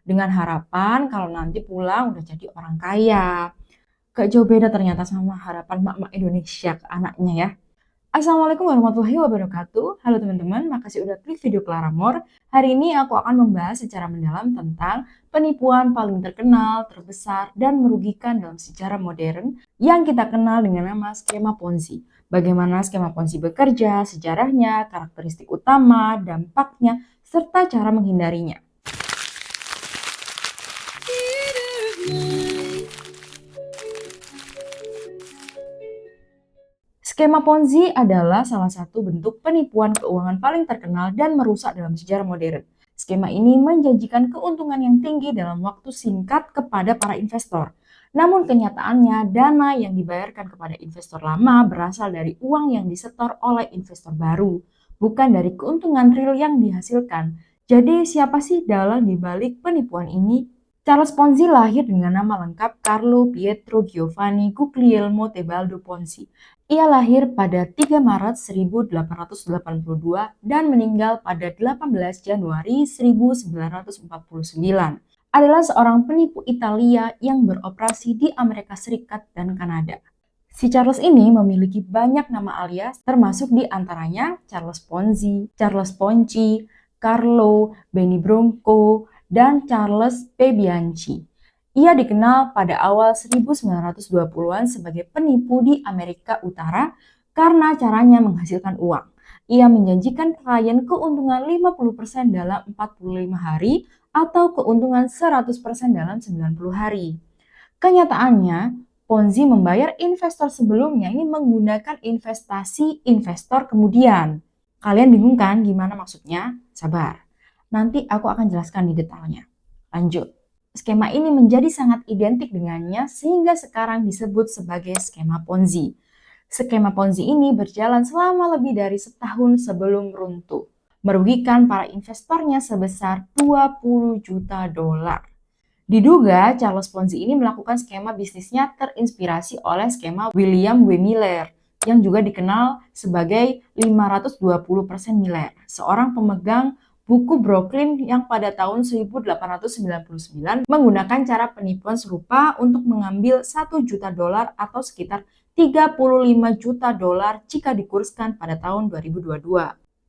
dengan harapan kalau nanti pulang udah jadi orang kaya. Gak jauh beda ternyata sama harapan mak-mak Indonesia ke anaknya ya. Assalamualaikum warahmatullahi wabarakatuh. Halo teman-teman, makasih udah klik video Claramore. Hari ini aku akan membahas secara mendalam tentang penipuan paling terkenal, terbesar, dan merugikan dalam sejarah modern yang kita kenal dengan nama skema Ponzi. Bagaimana skema Ponzi bekerja, sejarahnya, karakteristik utama, dampaknya, serta cara menghindarinya. Skema Ponzi adalah salah satu bentuk penipuan keuangan paling terkenal dan merusak dalam sejarah modern. Skema ini menjanjikan keuntungan yang tinggi dalam waktu singkat kepada para investor. Namun kenyataannya, dana yang dibayarkan kepada investor lama berasal dari uang yang disetor oleh investor baru, bukan dari keuntungan real yang dihasilkan. Jadi siapa sih dalang dibalik penipuan ini? Charles Ponzi lahir dengan nama lengkap Carlo Pietro Giovanni Guglielmo Tebaldo Ponzi. Ia lahir pada 3 Maret 1882 dan meninggal pada 18 Januari 1949. Adalah seorang penipu Italia yang beroperasi di Amerika Serikat dan Kanada. Si Charles ini memiliki banyak nama alias, termasuk di antaranya Charles Ponzi, Charles Ponci, Carlo, Benny Bronco, dan Charles P. Bianchi. Ia dikenal pada awal 1920-an sebagai penipu di Amerika Utara karena caranya menghasilkan uang. Ia menjanjikan klien keuntungan 50% dalam 45 hari atau keuntungan 100% dalam 90 hari. Kenyataannya, Ponzi membayar investor sebelumnya ini menggunakan investasi investor kemudian. Kalian bingung kan gimana maksudnya? Sabar, nanti aku akan jelaskan di detailnya. Lanjut. Skema ini menjadi sangat identik dengannya sehingga sekarang disebut sebagai skema Ponzi. Skema Ponzi ini berjalan selama lebih dari setahun sebelum runtuh, merugikan para investornya sebesar 20 juta dolar. Diduga Charles Ponzi ini melakukan skema bisnisnya terinspirasi oleh skema William W. Miller yang juga dikenal sebagai 520% Miller, seorang pemegang buku Brooklyn yang pada tahun 1899 menggunakan cara penipuan serupa untuk mengambil 1 juta dolar atau sekitar 35 juta dolar jika dikurskan pada tahun 2022.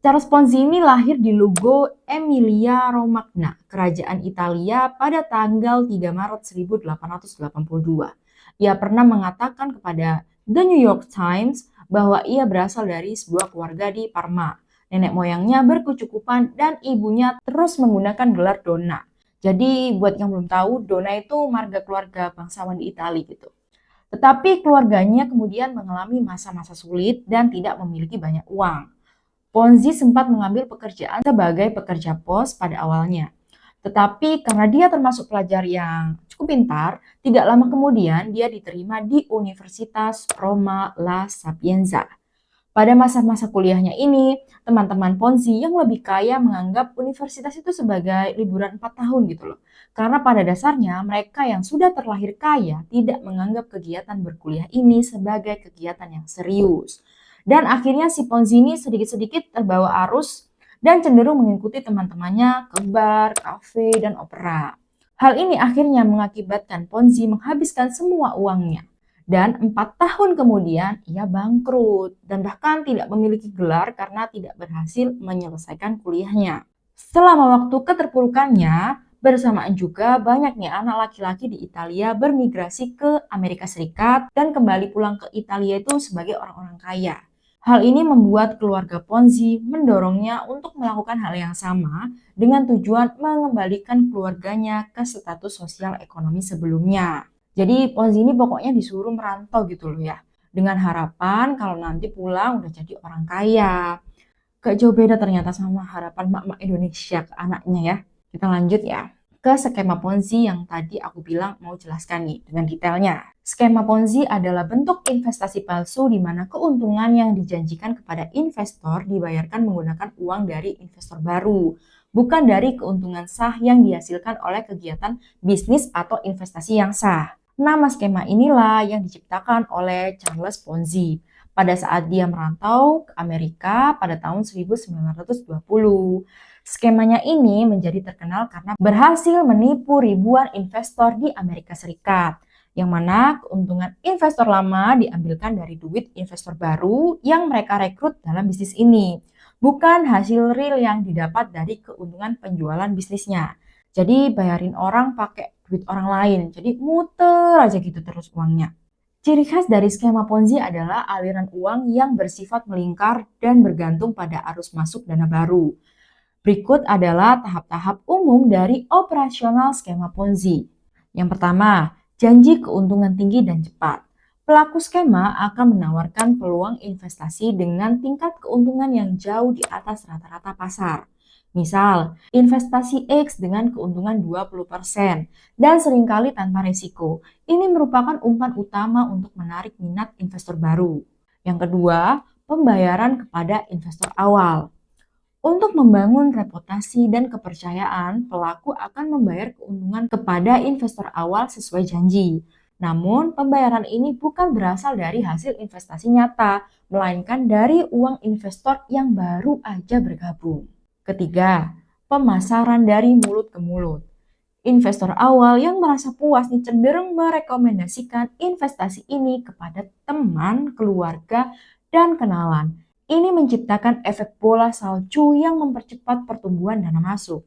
Charles Ponzi ini lahir di Lugo, Emilia Romagna, Kerajaan Italia pada tanggal 3 Maret 1882. Ia pernah mengatakan kepada The New York Times bahwa ia berasal dari sebuah keluarga di Parma. Nenek moyangnya berkecukupan dan ibunya terus menggunakan gelar Donna. Jadi buat yang belum tahu, Donna itu marga keluarga bangsawan di Italia gitu. Tetapi keluarganya kemudian mengalami masa-masa sulit dan tidak memiliki banyak uang. Ponzi sempat mengambil pekerjaan sebagai pekerja pos pada awalnya. Tetapi karena dia termasuk pelajar yang cukup pintar, tidak lama kemudian dia diterima di Universitas Roma La Sapienza. Pada masa-masa kuliahnya ini, teman-teman Ponzi yang lebih kaya menganggap universitas itu sebagai liburan 4 tahun gitu loh. Karena pada dasarnya mereka yang sudah terlahir kaya tidak menganggap kegiatan berkuliah ini sebagai kegiatan yang serius. Dan akhirnya si Ponzi ini sedikit-sedikit terbawa arus dan cenderung mengikuti teman-temannya ke bar, kafe, dan opera. Hal ini akhirnya mengakibatkan Ponzi menghabiskan semua uangnya. Dan 4 tahun kemudian ia bangkrut dan bahkan tidak memiliki gelar karena tidak berhasil menyelesaikan kuliahnya. Selama waktu keterpurukannya, bersamaan juga banyaknya anak laki-laki di Italia bermigrasi ke Amerika Serikat dan kembali pulang ke Italia itu sebagai orang-orang kaya. Hal ini membuat keluarga Ponzi mendorongnya untuk melakukan hal yang sama dengan tujuan mengembalikan keluarganya ke status sosial ekonomi sebelumnya. Jadi Ponzi ini pokoknya disuruh merantau gitu loh ya. Dengan harapan kalau nanti pulang udah jadi orang kaya. Gak jauh beda ternyata sama harapan mak-mak Indonesia ke anaknya ya. Kita lanjut ya ke skema Ponzi yang tadi aku bilang mau jelaskan nih dengan detailnya. Skema Ponzi adalah bentuk investasi palsu di mana keuntungan yang dijanjikan kepada investor dibayarkan menggunakan uang dari investor baru, bukan dari keuntungan sah yang dihasilkan oleh kegiatan bisnis atau investasi yang sah. Nama skema inilah yang diciptakan oleh Charles Ponzi pada saat dia merantau ke Amerika pada tahun 1920. Skemanya ini menjadi terkenal karena berhasil menipu ribuan investor di Amerika Serikat, yang mana keuntungan investor lama diambilkan dari duit investor baru yang mereka rekrut dalam bisnis ini, bukan hasil real yang didapat dari keuntungan penjualan bisnisnya. Jadi bayarin orang pakai duit orang lain, jadi muter aja gitu terus uangnya. Ciri khas dari skema Ponzi adalah aliran uang yang bersifat melingkar dan bergantung pada arus masuk dana baru. Berikut adalah tahap-tahap umum dari operasional skema Ponzi. Yang pertama, janji keuntungan tinggi dan cepat. Pelaku skema akan menawarkan peluang investasi dengan tingkat keuntungan yang jauh di atas rata-rata pasar. Misal, investasi X dengan keuntungan 20% dan seringkali tanpa risiko. Ini merupakan umpan utama untuk menarik minat investor baru. Yang kedua, pembayaran kepada investor awal. Untuk membangun reputasi dan kepercayaan, pelaku akan membayar keuntungan kepada investor awal sesuai janji. Namun, pembayaran ini bukan berasal dari hasil investasi nyata, melainkan dari uang investor yang baru aja bergabung. Ketiga, pemasaran dari mulut ke mulut. Investor awal yang merasa puas nih cenderung merekomendasikan investasi ini kepada teman, keluarga, dan kenalan. Ini menciptakan efek bola salju yang mempercepat pertumbuhan dana masuk.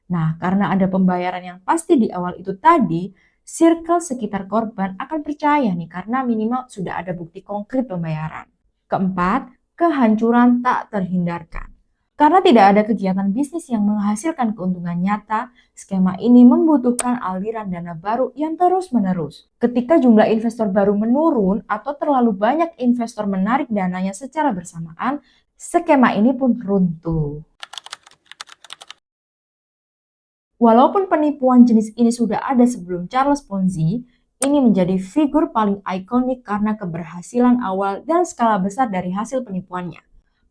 Nah, karena ada pembayaran yang pasti di awal itu tadi, circle sekitar korban akan percaya nih karena minimal sudah ada bukti konkret pembayaran. Keempat, kehancuran tak terhindarkan. Karena tidak ada kegiatan bisnis yang menghasilkan keuntungan nyata, skema ini membutuhkan aliran dana baru yang terus-menerus. Ketika jumlah investor baru menurun atau terlalu banyak investor menarik dananya secara bersamaan, skema ini pun runtuh. Walaupun penipuan jenis ini sudah ada sebelum Charles Ponzi, ini menjadi figur paling ikonik karena keberhasilan awal dan skala besar dari hasil penipuannya.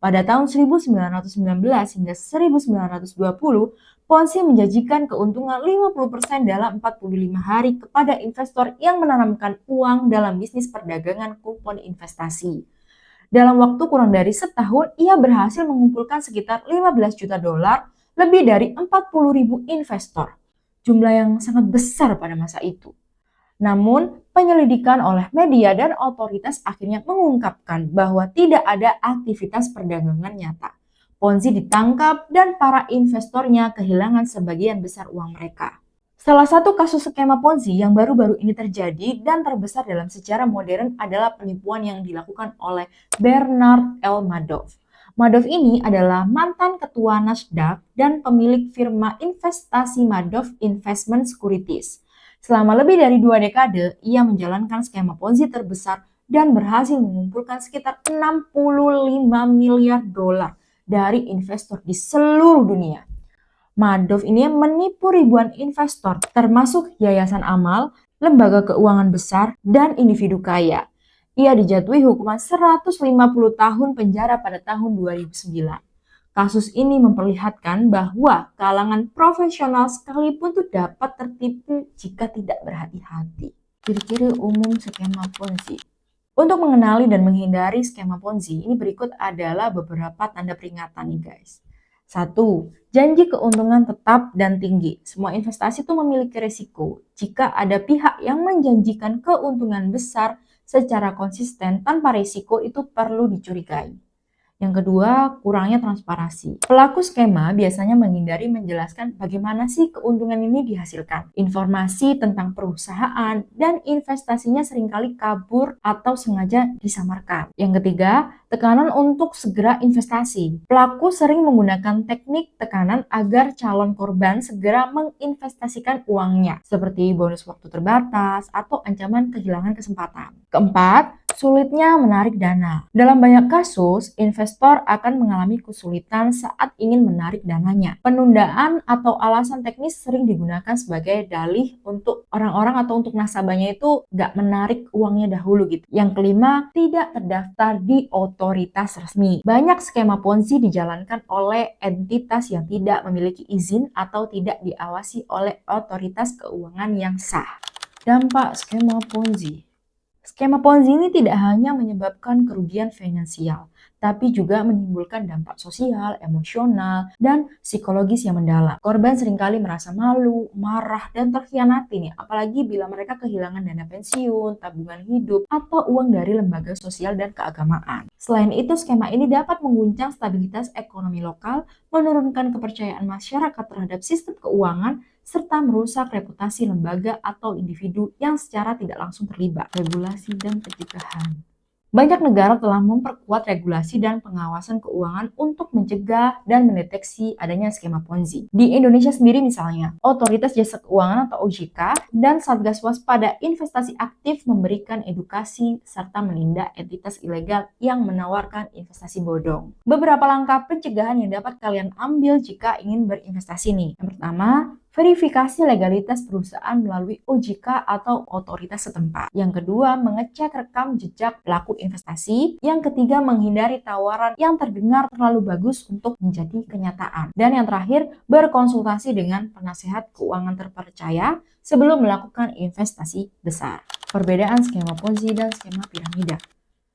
Pada tahun 1919 hingga 1920, Ponzi menjanjikan keuntungan 50% dalam 45 hari kepada investor yang menanamkan uang dalam bisnis perdagangan kupon investasi. Dalam waktu kurang dari setahun, ia berhasil mengumpulkan sekitar 15 juta dolar, lebih dari 40.000 investor. Jumlah yang sangat besar pada masa itu. Namun, penyelidikan oleh media dan otoritas akhirnya mengungkapkan bahwa tidak ada aktivitas perdagangan nyata. Ponzi ditangkap dan para investornya kehilangan sebagian besar uang mereka. Salah satu kasus skema Ponzi yang baru-baru ini terjadi dan terbesar dalam sejarah modern adalah penipuan yang dilakukan oleh Bernard L. Madoff. Madoff ini adalah mantan ketua Nasdaq dan pemilik firma investasi Madoff Investment Securities. Selama lebih dari 2 dekade, ia menjalankan skema Ponzi terbesar dan berhasil mengumpulkan sekitar 65 miliar dolar dari investor di seluruh dunia. Madoff ini menipu ribuan investor, termasuk yayasan amal, lembaga keuangan besar, dan individu kaya. Ia dijatuhi hukuman 150 tahun penjara pada tahun 2009. Kasus ini memperlihatkan bahwa kalangan profesional sekalipun tuh dapat tertipu jika tidak berhati-hati. Ciri-ciri umum skema Ponzi. Untuk mengenali dan menghindari skema Ponzi, ini berikut adalah beberapa tanda peringatan nih guys. 1. Janji keuntungan tetap dan tinggi. Semua investasi itu memiliki risiko. Jika ada pihak yang menjanjikan keuntungan besar secara konsisten tanpa risiko, itu perlu dicurigai. Yang kedua, kurangnya transparansi. Pelaku skema biasanya menghindari menjelaskan bagaimana sih keuntungan ini dihasilkan. Informasi tentang perusahaan dan investasinya seringkali kabur atau sengaja disamarkan. Yang ketiga, tekanan untuk segera investasi. Pelaku sering menggunakan teknik tekanan agar calon korban segera menginvestasikan uangnya, seperti bonus waktu terbatas atau ancaman kehilangan kesempatan. Keempat, sulitnya menarik dana. Dalam banyak kasus, investor akan mengalami kesulitan saat ingin menarik dananya. Penundaan atau alasan teknis sering digunakan sebagai dalih untuk orang-orang atau untuk nasabahnya itu nggak menarik uangnya dahulu gitu. Yang kelima, tidak terdaftar di otoritas resmi. Banyak skema Ponzi dijalankan oleh entitas yang tidak memiliki izin atau tidak diawasi oleh otoritas keuangan yang sah. Dampak skema Ponzi. Skema Ponzi ini tidak hanya menyebabkan kerugian finansial, tapi juga menimbulkan dampak sosial, emosional, dan psikologis yang mendalam. Korban seringkali merasa malu, marah, dan terkhianati nih, apalagi bila mereka kehilangan dana pensiun, tabungan hidup, atau uang dari lembaga sosial dan keagamaan. Selain itu, skema ini dapat mengguncang stabilitas ekonomi lokal, menurunkan kepercayaan masyarakat terhadap sistem keuangan, serta merusak reputasi lembaga atau individu yang secara tidak langsung terlibat. Regulasi dan pencegahan. Banyak negara telah memperkuat regulasi dan pengawasan keuangan untuk mencegah dan mendeteksi adanya skema Ponzi. Di Indonesia sendiri misalnya, Otoritas Jasa Keuangan atau OJK dan Satgas Waspada Investasi aktif memberikan edukasi serta menindak entitas ilegal yang menawarkan investasi bodong. Beberapa langkah pencegahan yang dapat kalian ambil jika ingin berinvestasi nih. Yang pertama, verifikasi legalitas perusahaan melalui OJK atau otoritas setempat. Yang kedua, mengecek rekam jejak pelaku investasi. Yang ketiga, menghindari tawaran yang terdengar terlalu bagus untuk menjadi kenyataan. Dan yang terakhir, berkonsultasi dengan penasehat keuangan terpercaya sebelum melakukan investasi besar. Perbedaan skema Ponzi dan skema piramida.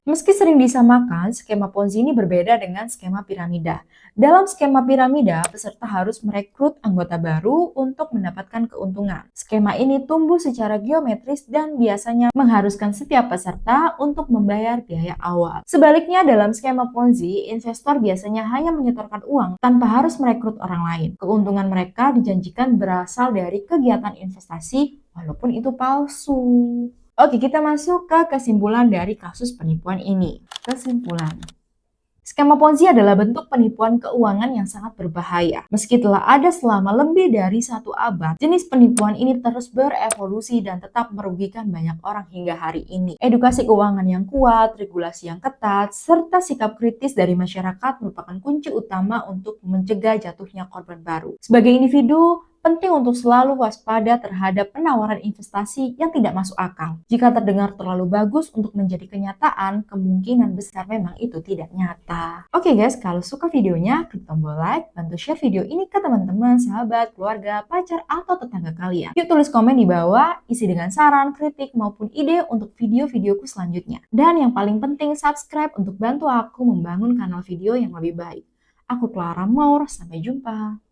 Meski sering disamakan, skema Ponzi ini berbeda dengan skema piramida. Dalam skema piramida, peserta harus merekrut anggota baru untuk mendapatkan keuntungan. Skema ini tumbuh secara geometris dan biasanya mengharuskan setiap peserta untuk membayar biaya awal. Sebaliknya, dalam skema Ponzi, investor biasanya hanya menyetorkan uang tanpa harus merekrut orang lain. Keuntungan mereka dijanjikan berasal dari kegiatan investasi, walaupun itu palsu. Oke, kita masuk ke kesimpulan dari kasus penipuan ini. Kesimpulan. Skema Ponzi adalah bentuk penipuan keuangan yang sangat berbahaya. Meski telah ada selama lebih dari 1 abad, jenis penipuan ini terus berevolusi dan tetap merugikan banyak orang hingga hari ini. Edukasi keuangan yang kuat, regulasi yang ketat, serta sikap kritis dari masyarakat merupakan kunci utama untuk mencegah jatuhnya korban baru. Sebagai individu, penting untuk selalu waspada terhadap penawaran investasi yang tidak masuk akal. Jika terdengar terlalu bagus untuk menjadi kenyataan, kemungkinan besar memang itu tidak nyata. Oke guys, kalau suka videonya, klik tombol like, bantu share video ini ke teman-teman, sahabat, keluarga, pacar, atau tetangga kalian. Yuk tulis komen di bawah, isi dengan saran, kritik, maupun ide untuk video-videoku selanjutnya. Dan yang paling penting, subscribe untuk bantu aku membangun kanal video yang lebih baik. Aku Clara Moore, sampai jumpa.